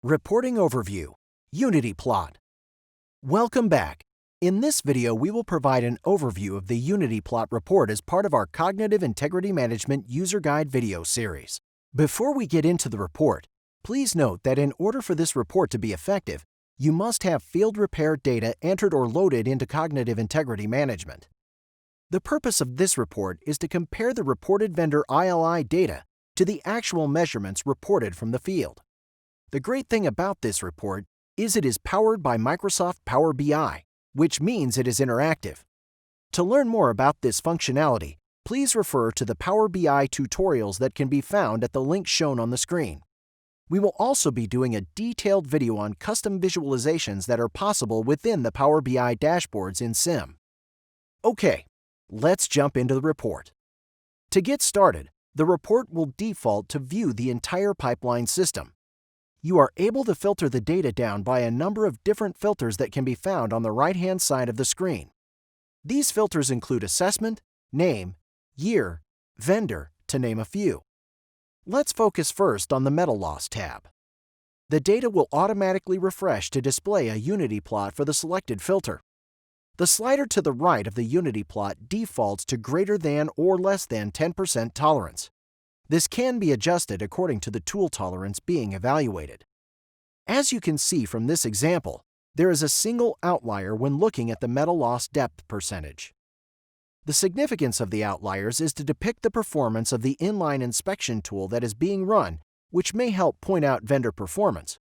Reporting Overview, UnityPlot. Welcome back. In this video, we will provide an overview of the UnityPlot report as part of our Cognitive Integrity Management User Guide video series. Before we get into the report, please note that in order for this report to be effective, you must have field repair data entered or loaded into Cognitive Integrity Management. The purpose of this report is to compare the reported vendor ILI data to the actual measurements reported from the field. The great thing about this report is it is powered by Microsoft Power BI, which means it is interactive. To learn more about this functionality, please refer to the Power BI tutorials that can be found at the link shown on the screen. We will also be doing a detailed video on custom visualizations that are possible within the Power BI dashboards in SIM. Okay, let's jump into the report. To get started, the report will default to view the entire pipeline system. You are able to filter the data down by a number of different filters that can be found on the right-hand side of the screen. These filters include assessment, name, year, vendor, to name a few. Let's focus first on the MetaLoss tab. The data will automatically refresh to display a UnityPlot for the selected filter. The slider to the right of the UnityPlot defaults to greater than or less than 10% tolerance. This can be adjusted according to the tool tolerance being evaluated. As you can see from this example, there is a single outlier when looking at the MetaLoss depth percentage. The significance of the outliers is to depict the performance of the inline inspection tool that is being run, which may help point out vendor performance.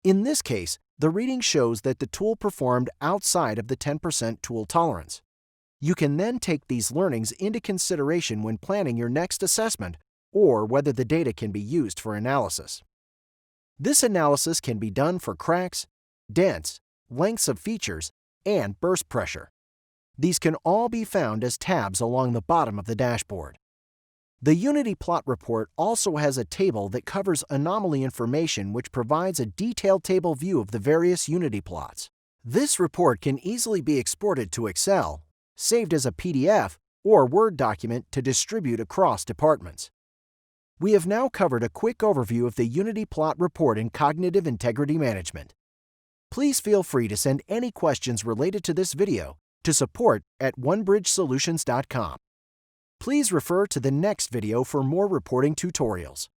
In this case, the reading shows that the tool performed outside of the 10% tool tolerance. You can then take these learnings into consideration when planning your next assessment or whether the data can be used for analysis. This analysis can be done for cracks, dents, lengths of features, and burst pressure. These can all be found as tabs along the bottom of the dashboard. The UnityPlot report also has a table that covers anomaly information which provides a detailed table view of the various UnityPlots. This report can easily be exported to Excel, saved as a PDF, or Word document to distribute across departments. We have now covered a quick overview of the UnityPlot report in Cognitive Integrity Management. Please feel free to send any questions related to this video to support@onebridgesolutions.com. Please refer to the next video for more reporting tutorials.